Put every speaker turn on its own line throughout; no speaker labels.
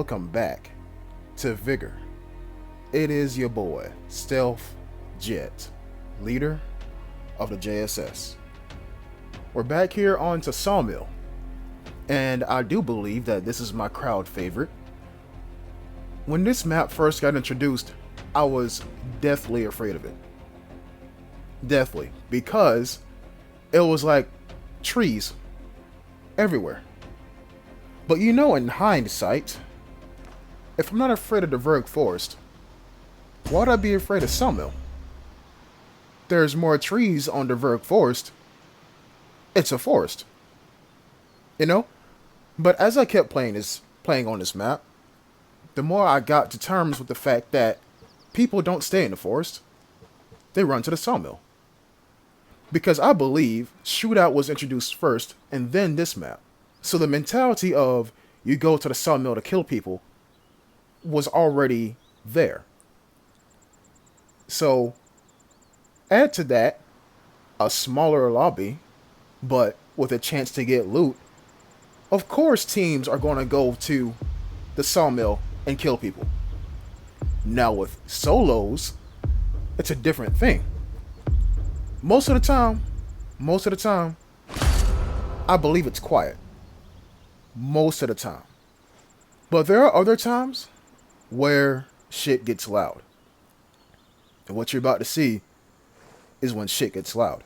welcome back to Vigor. It is your boy, Stealth Jet, leader of the JSS. We're back here on to Sawmill, and I do believe that this is my crowd favorite. When this map first got introduced, I was deathly afraid of it. Deathly, because it was like trees everywhere. But you know, in hindsight, if I'm not afraid of the Verg Forest, why'd I be afraid of Sawmill? There's more trees on the Verg Forest. It's a forest. You know? But as I kept playing on this map, the more I got to terms with the fact that people don't stay in the forest. They run to the Sawmill. Because I believe Shootout was introduced first, and then this map. So the mentality of you go to the Sawmill to kill people was already there. So add to that a smaller lobby, but with a chance to get loot. Of course teams are going to go to the Sawmill and kill people. Now with solos, it's a different thing. Most of the time, I believe it's quiet. Most of the time. But there are other times where shit gets loud. And what you're about to see is when shit gets loud.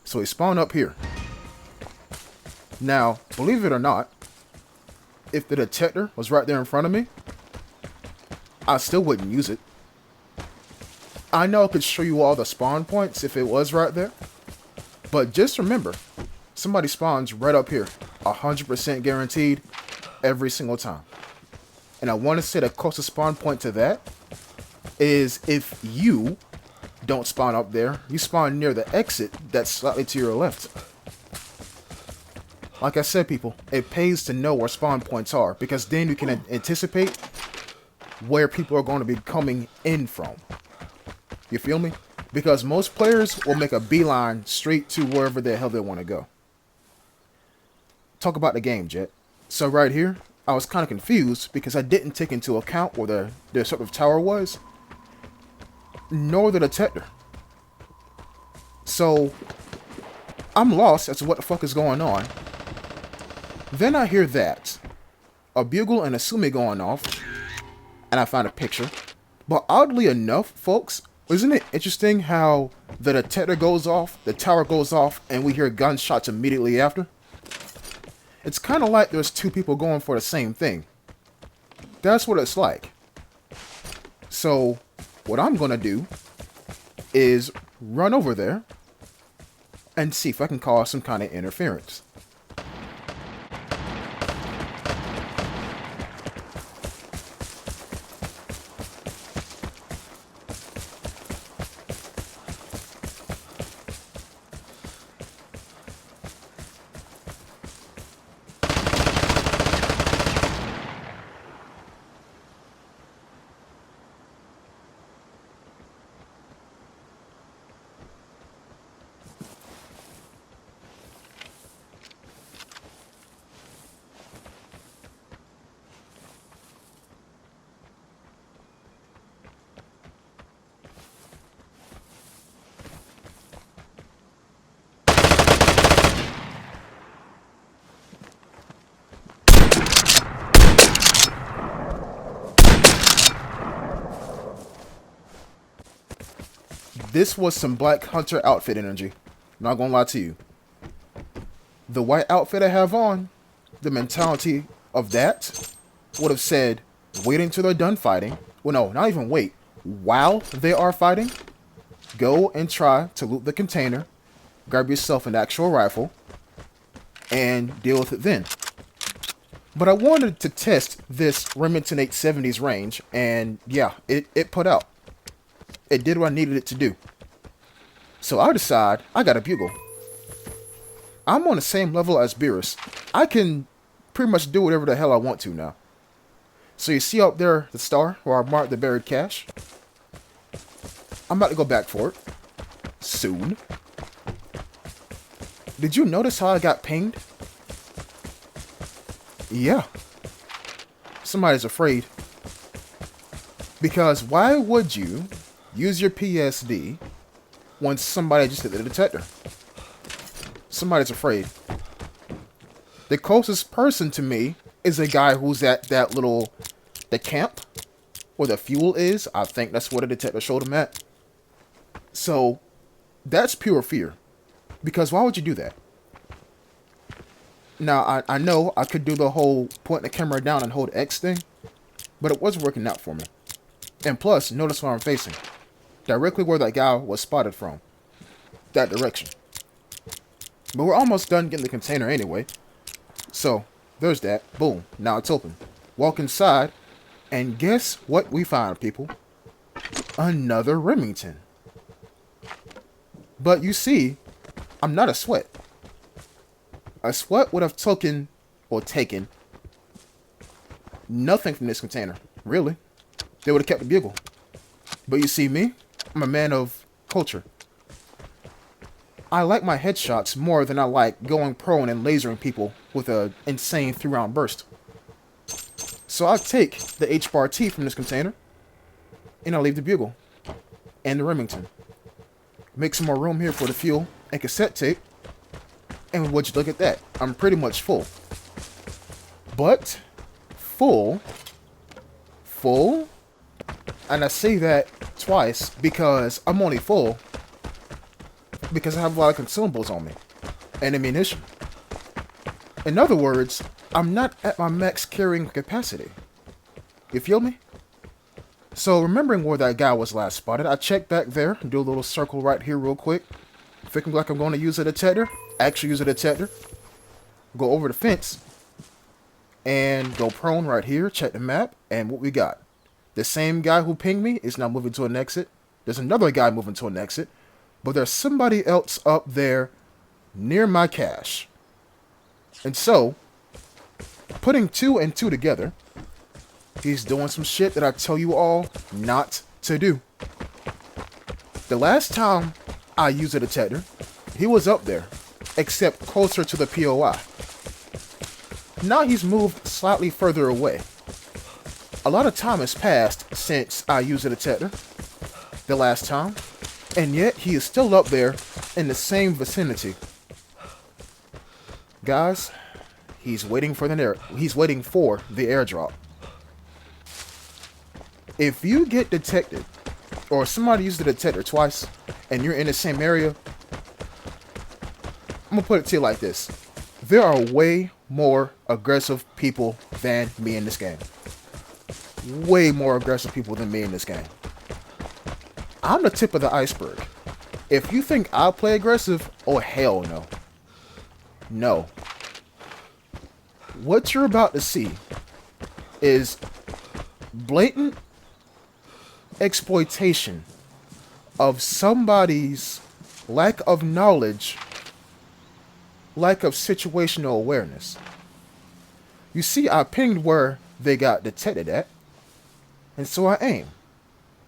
So we spawn up here. Now, believe it or not, if the detector was right there in front of me, I still wouldn't use it. I know I could show you all the spawn points if it was right there. But just remember, somebody spawns right up here. 100% guaranteed every single time. And I want to say the closest spawn point to that is if you don't spawn up there, you spawn near the exit that's slightly to your left. Like I said, people, it pays to know where spawn points are, because then you can anticipate where people are going to be coming in from. You feel me? Because most players will make a beeline straight to wherever the hell they want to go. Talk about the game, Jet. So right here, I was kind of confused because I didn't take into account where the Deceptive tower was, nor the detector. So I'm lost as to what the fuck is going on. Then I hear that a bugle and a sumi going off, and I find a picture. But oddly enough, folks, isn't it interesting how the detector goes off, the tower goes off, and we hear gunshots immediately after? It's kind of like there's two people going for the same thing. That's what it's like. So, what I'm going to do is run over there and see if I can cause some kind of interference. This was some Black Hunter outfit energy. Not gonna lie to you. The white outfit I have on, the mentality of that would have said, wait until they're done fighting. Well, no, not even wait. While they are fighting, go and try to loot the container, grab yourself an actual rifle, and deal with it then. But I wanted to test this Remington 870's range, and yeah, it put out. It did what I needed it to do. So I decide I got a bugle. I'm on the same level as Beerus. I can pretty much do whatever the hell I want to now. So you see up there the star where I marked the buried cache? I'm about to go back for it. Soon. Did you notice how I got pinged? Yeah. somebody's afraid. Because why would you use your PSD when somebody just hit the detector? Somebody's afraid. The closest person to me is a guy who's at the camp where the fuel is. I think that's where the detector showed him at. So that's pure fear. Because why would you do that? Now, I know I could do the whole point the camera down and hold X thing, but it wasn't working out for me. And plus, notice where I'm facing. Directly where that guy was spotted from. That direction. But we're almost done getting the container anyway. So, there's that. Boom. Now it's open. Walk inside, and guess what we find, people? Another Remington. But you see, I'm not a sweat. A sweat would have taken nothing from this container. Really. They would have kept the bugle. But you see me? I'm a man of culture. I like my headshots more than I like going prone and lasering people with an insane 3-round burst. So I take the H-bar T from this container, and I leave the bugle and the Remington. Make some more room here for the fuel and cassette tape. And would you look at that? I'm pretty much full. But full, and I say that twice because I'm only full because I have a lot of consumables on me and ammunition. In other words, I'm not at my max carrying capacity. You feel me? So remembering where that guy was last spotted, I check back there, do a little circle right here real quick. Thinking like I'm going to use a detector. Actually use a detector. Go over the fence. And go prone right here. Check the map. And what we got. The same guy who pinged me is now moving to an exit. There's another guy moving to an exit. But there's somebody else up there near my cache. And so, putting 2 and 2 together, he's doing some shit that I tell you all not to do. The last time I used a detector, he was up there, except closer to the POI. Now he's moved slightly further away. A lot of time has passed since I used a detector the last time, and yet he is still up there in the same vicinity. Guys, he's waiting for the airdrop. If you get detected, or somebody used the detector twice, and you're in the same area, I'm gonna put it to you like this. There are way more aggressive people than me in this game. Way more aggressive people than me in this game. I'm the tip of the iceberg. If you think I play aggressive, oh hell no. No. What you're about to see is blatant exploitation of somebody's lack of knowledge, lack of situational awareness. You see, I pinged where they got detected at, and so I aim.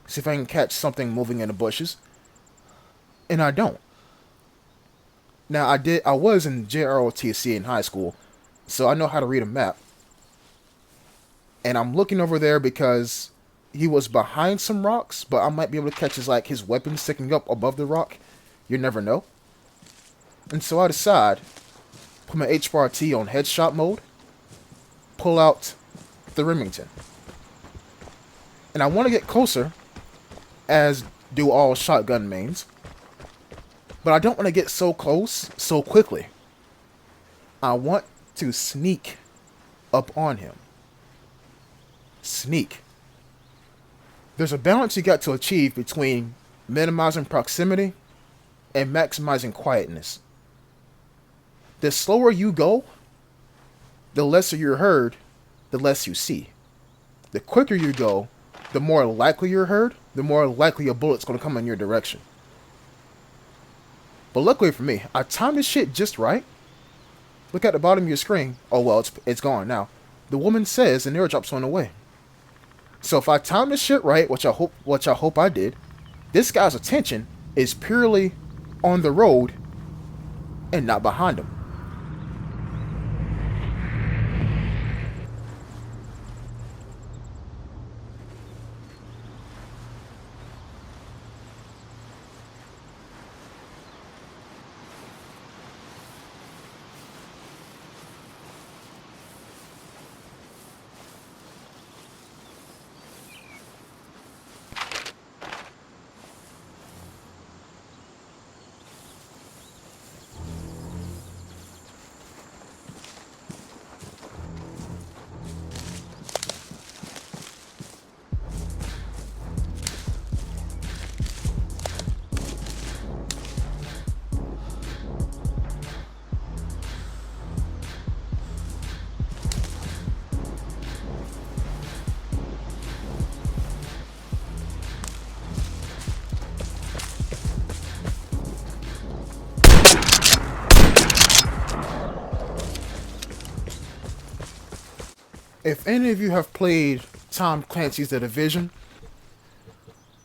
See if I can catch something moving in the bushes, and I don't. Now, I was in JROTC in high school, so I know how to read a map. And I'm looking over there because he was behind some rocks, but I might be able to catch his weapon sticking up above the rock. You never know. And so I decide, put my H-bar T on headshot mode, pull out the Remington. And I want to get closer, as do all shotgun mains. But I don't want to get so close so quickly. I want to sneak up on him. Sneak. There's a balance you got to achieve between minimizing proximity and maximizing quietness. The slower you go, the lesser you're heard, the less you see. The quicker you go, the more likely you're heard, the more likely a bullet's going to come in your direction. But luckily for me, I timed this shit just right. Look at the bottom of your screen. Oh well, it's gone now. The woman says an airdrop's on the way. So if I timed this shit right, which I hope I did, this guy's attention is purely on the road and not behind him. If any of you have played Tom Clancy's The Division,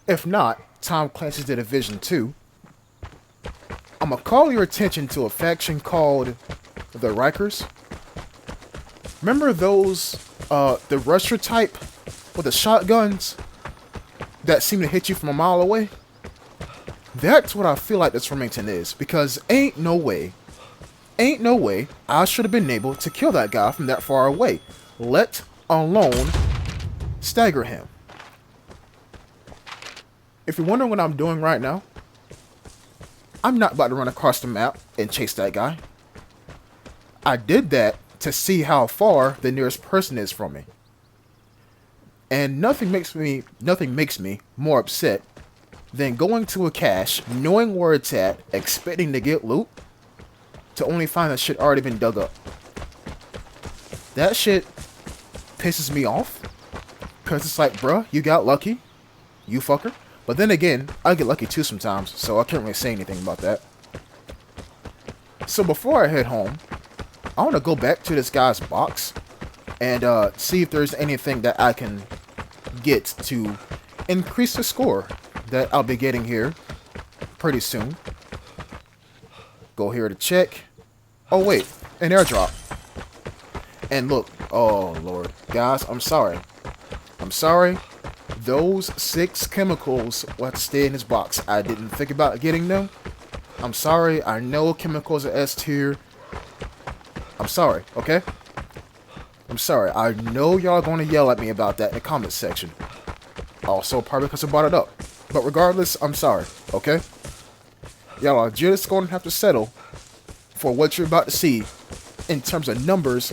if not, Tom Clancy's The Division 2, I'm gonna call your attention to a faction called the Rikers. Remember those, the Rusher type with the shotguns that seem to hit you from a mile away? That's what I feel like this Remington is, because ain't no way I should have been able to kill that guy from that far away, let alone stagger him. If you're wondering what I'm doing right now, I'm not about to run across the map and chase that guy. I did that to see how far the nearest person is from me. And nothing makes me more upset than going to a cache, knowing where it's at, expecting to get loot, to only find that shit already been dug up. That shit pisses me off, because it's like, bruh, you got lucky, you fucker. But then again, I get lucky too sometimes, so I can't really say anything about that. So before I head home, I want to go back to this guy's box and see if there's anything that I can get to increase the score that I'll be getting here pretty soon. Go here to check. Oh wait, an airdrop. And look, oh lord, guys, I'm sorry. Those 6 chemicals will have to stay in this box. I didn't think about getting them. I'm sorry. I know chemicals are S tier. I'm sorry, okay? I'm sorry. I know y'all are going to yell at me about that in the comment section. Also, probably because I brought it up. But regardless, I'm sorry, okay? Y'all are just going to have to settle for what you're about to see in terms of numbers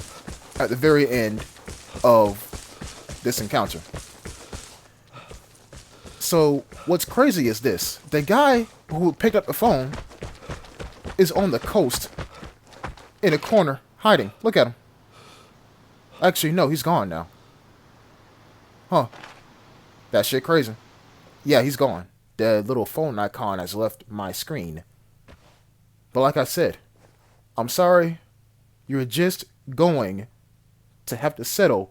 at the very end of this encounter. So, what's crazy is this. The guy who picked up the phone is on the coast in a corner hiding. Look at him. Actually, no, he's gone now. Huh. That shit crazy. Yeah, he's gone. The little phone icon has left my screen. But like I said, I'm sorry. You're just going to have to settle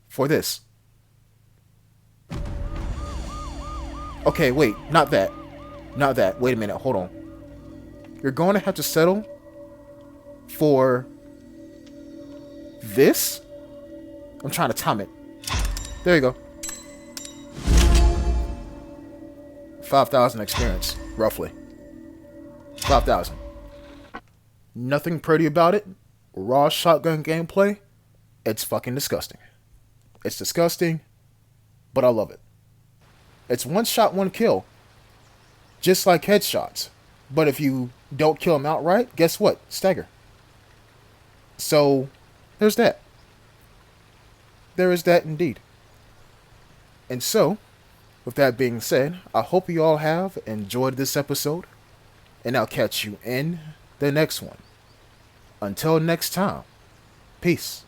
for this. Okay, wait, not that. Not that. Wait a minute, hold on. You're going to have to settle for this? I'm trying to time it. There you go. 5,000 experience, roughly. 5,000. Nothing pretty about it. Raw shotgun gameplay. It's fucking disgusting. It's disgusting, but I love it. It's one shot, one kill. Just like headshots. But if you don't kill them outright, guess what? Stagger. So, there's that. There is that indeed. And so, with that being said, I hope you all have enjoyed this episode. And I'll catch you in the next one. Until next time, peace.